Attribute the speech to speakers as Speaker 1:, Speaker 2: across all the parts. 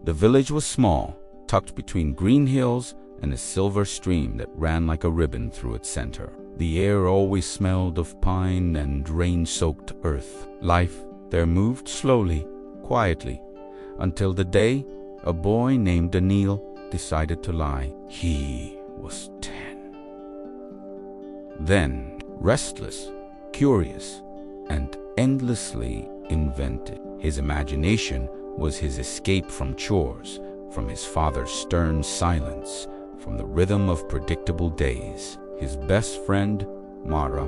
Speaker 1: The village was small, tucked between green hills and a silver stream that ran like a ribbon through its center. The air always smelled of pine and rain-soaked earth. Life there moved slowly, quietly, until the day a boy named Daneil decided to lie. He was 10. Then, restless, curious, and endlessly inventive. His imagination was his escape from chores, from his father's stern silence, from the rhythm of predictable days. His best friend, Mara,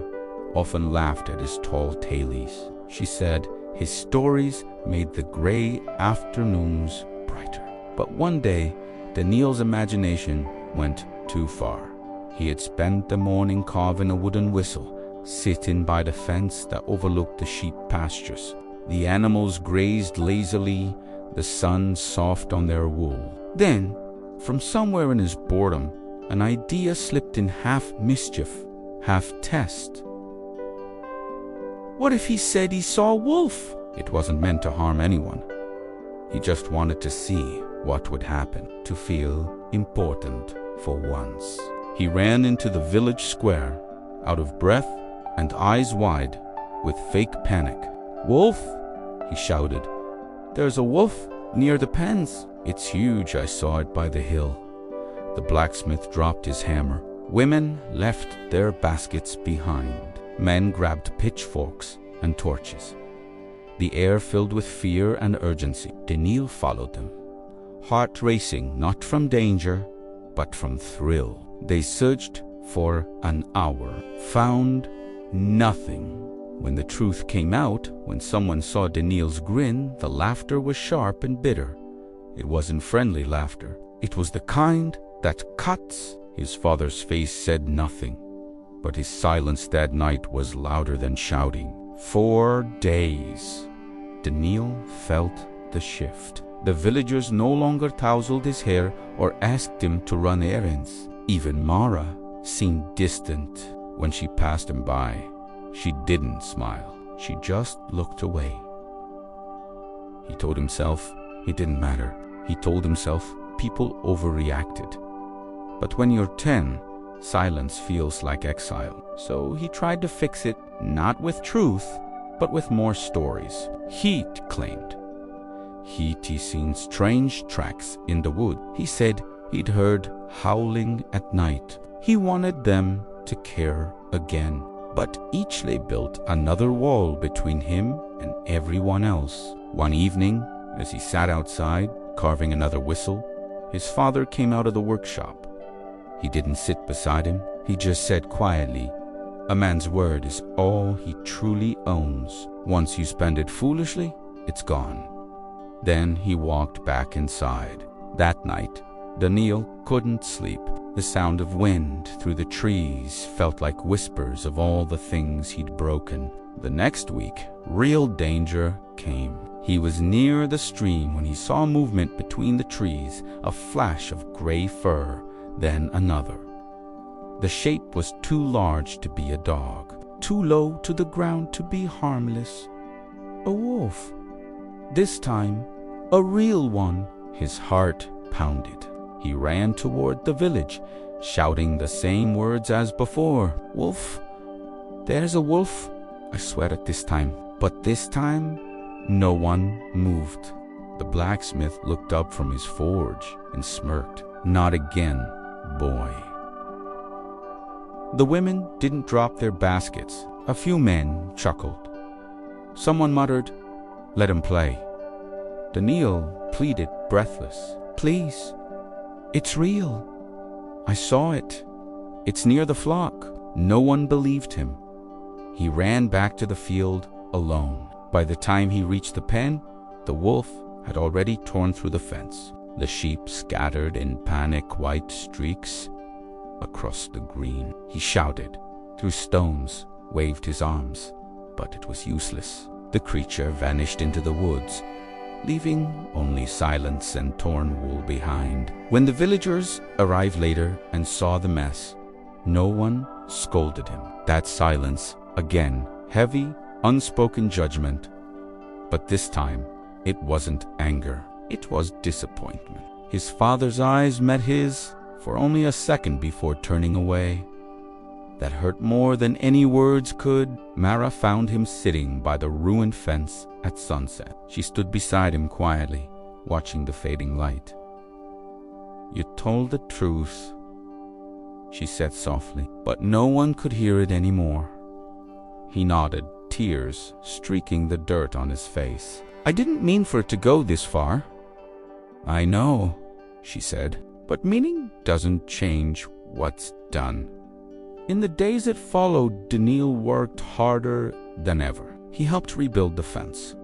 Speaker 1: often laughed at his tall tales. She said his stories made the gray afternoons brighter. But one day, Daneil's imagination went too far. He had spent the morning carving a wooden whistle, sitting by the fence that overlooked the sheep pastures. The animals grazed lazily, the sun soft on their wool. Then, from somewhere in his boredom, an idea slipped in, half mischief, half test. What if he said he saw a wolf? It wasn't meant to harm anyone. He just wanted to see what would happen, to feel important for once. He ran into the village square, out of breath and eyes wide with fake panic. "Wolf!" he shouted. "There's a wolf near the pens." "It's huge, I saw it by the hill." The blacksmith dropped his hammer. Women left their baskets behind. Men grabbed pitchforks and torches. The air filled with fear and urgency. Daneil followed them, heart racing, not from danger, but from thrill. They searched for an hour, found nothing. When the truth came out, when someone saw Daneil's grin, the laughter was sharp and bitter. It wasn't friendly laughter. It was the kind that cuts. His father's face said nothing, but his silence that night was louder than shouting. 4 days. Daneil felt the shift. The villagers no longer tousled his hair or asked him to run errands. Even Mara seemed distant when she passed him by. She didn't smile. She just looked away. He told himself it didn't matter. He told himself people overreacted. But when you're 10, silence feels like exile. So he tried to fix it, not with truth, but with more stories. He'd claimed. He'd seen strange tracks in the wood. He said he'd heard howling at night. He wanted them to care again. But each lay built another wall between him and everyone else. One evening, as he sat outside, carving another whistle, his father came out of the workshop. He didn't sit beside him. He just said quietly, "A man's word is all he truly owns. Once you spend it foolishly, it's gone." Then he walked back inside. That night, Daneil couldn't sleep. The sound of wind through the trees felt like whispers of all the things he'd broken. The next week, real danger came. He was near the stream when he saw movement between the trees, a flash of gray fur, then another. The shape was too large to be a dog, too low to the ground to be harmless. A wolf. This time, a real one. His heart pounded. He ran toward the village, shouting the same words as before. "Wolf! There's a wolf!" I swear it this time. But this time, no one moved. The blacksmith looked up from his forge and smirked. "Not again, boy." The women didn't drop their baskets. A few men chuckled. Someone muttered, "Let him play." Daneil pleaded, breathless, "Please, it's real. I saw it. It's near the flock." No one believed him. He ran back to the field alone. By the time he reached the pen, the wolf had already torn through the fence. The sheep scattered in panic white streaks across the green. He shouted, threw stones, waved his arms, but it was useless. The creature vanished into the woods, leaving only silence and torn wool behind. When the villagers arrived later and saw the mess, no one scolded him. That silence, again, heavy, unspoken judgment. But this time, it wasn't anger. It was disappointment. His father's eyes met his for only a second before turning away. That hurt more than any words could. Mara found him sitting by the ruined fence at sunset. She stood beside him quietly, watching the fading light. "You told the truth," she said softly, but no one could hear it anymore. He nodded, tears streaking the dirt on his face. "I didn't mean for it to go this far." "I know," she said, "but meaning doesn't change what's done." In the days that followed, Daneil worked harder than ever. He helped rebuild the fence.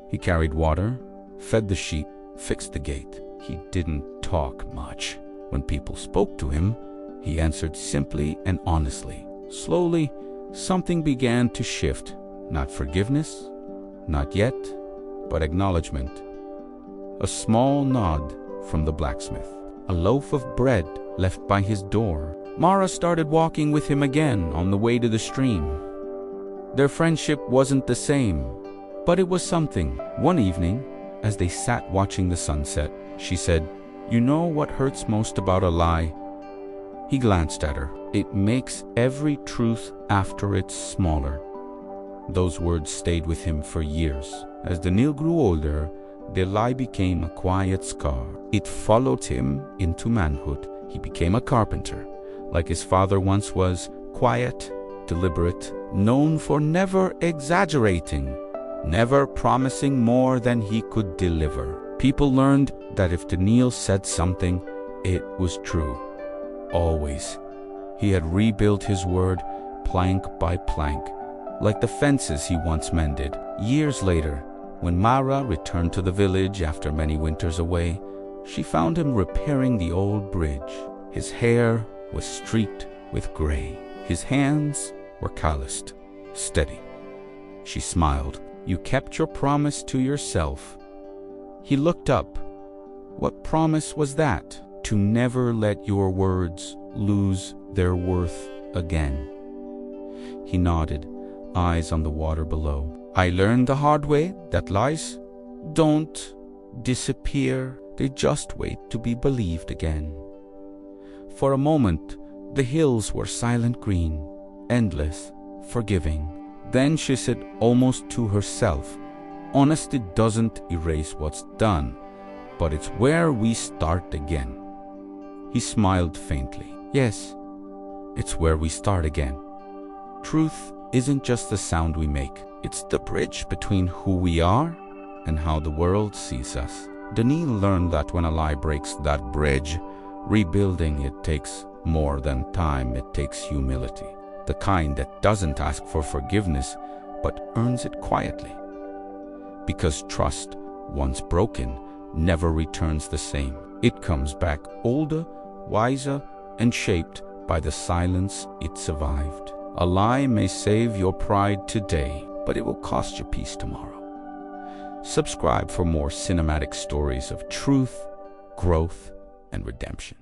Speaker 1: He carried water, fed the sheep, fixed the gate. He didn't talk much. When people spoke to him, he answered simply and honestly. Slowly, something began to shift. Not forgiveness, not yet, but acknowledgement. A small nod from the blacksmith. A loaf of bread left by his door. Mara started walking with him again on the way to the stream. Their friendship wasn't the same, but it was something. One evening, as they sat watching the sunset, she said, "You know what hurts most about a lie?" He glanced at her. "It makes every truth after it smaller." Those words stayed with him for years. As Daneil grew older, the lie became a quiet scar. It followed him into manhood. He became a carpenter, like his father once was, quiet, deliberate, known for never exaggerating, never promising more than he could deliver. People learned that if Daneil said something, it was true. Always. He had rebuilt his word plank by plank, like the fences he once mended. Years later, when Mara returned to the village after many winters away, she found him repairing the old bridge. His hair was streaked with gray. His hands were calloused, steady. She smiled. "You kept your promise to yourself." He looked up. What promise was that? To never let your words lose their worth again. He nodded, eyes on the water below. "I learned the hard way that lies don't disappear. They just wait to be believed again." For a moment, the hills were silent green, endless, forgiving. Then she said almost to herself, "Honesty doesn't erase what's done, but it's where we start again." He smiled faintly. "Yes, it's where we start again." Truth isn't just the sound we make. It's the bridge between who we are and how the world sees us. Daneil learned that when a lie breaks that bridge, rebuilding it takes more than time. It takes humility. The kind that doesn't ask for forgiveness, but earns it quietly. Because trust, once broken, never returns the same. It comes back older, wiser, and shaped by the silence it survived. A lie may save your pride today, but it will cost you peace tomorrow. Subscribe for more cinematic stories of truth, growth, and redemption.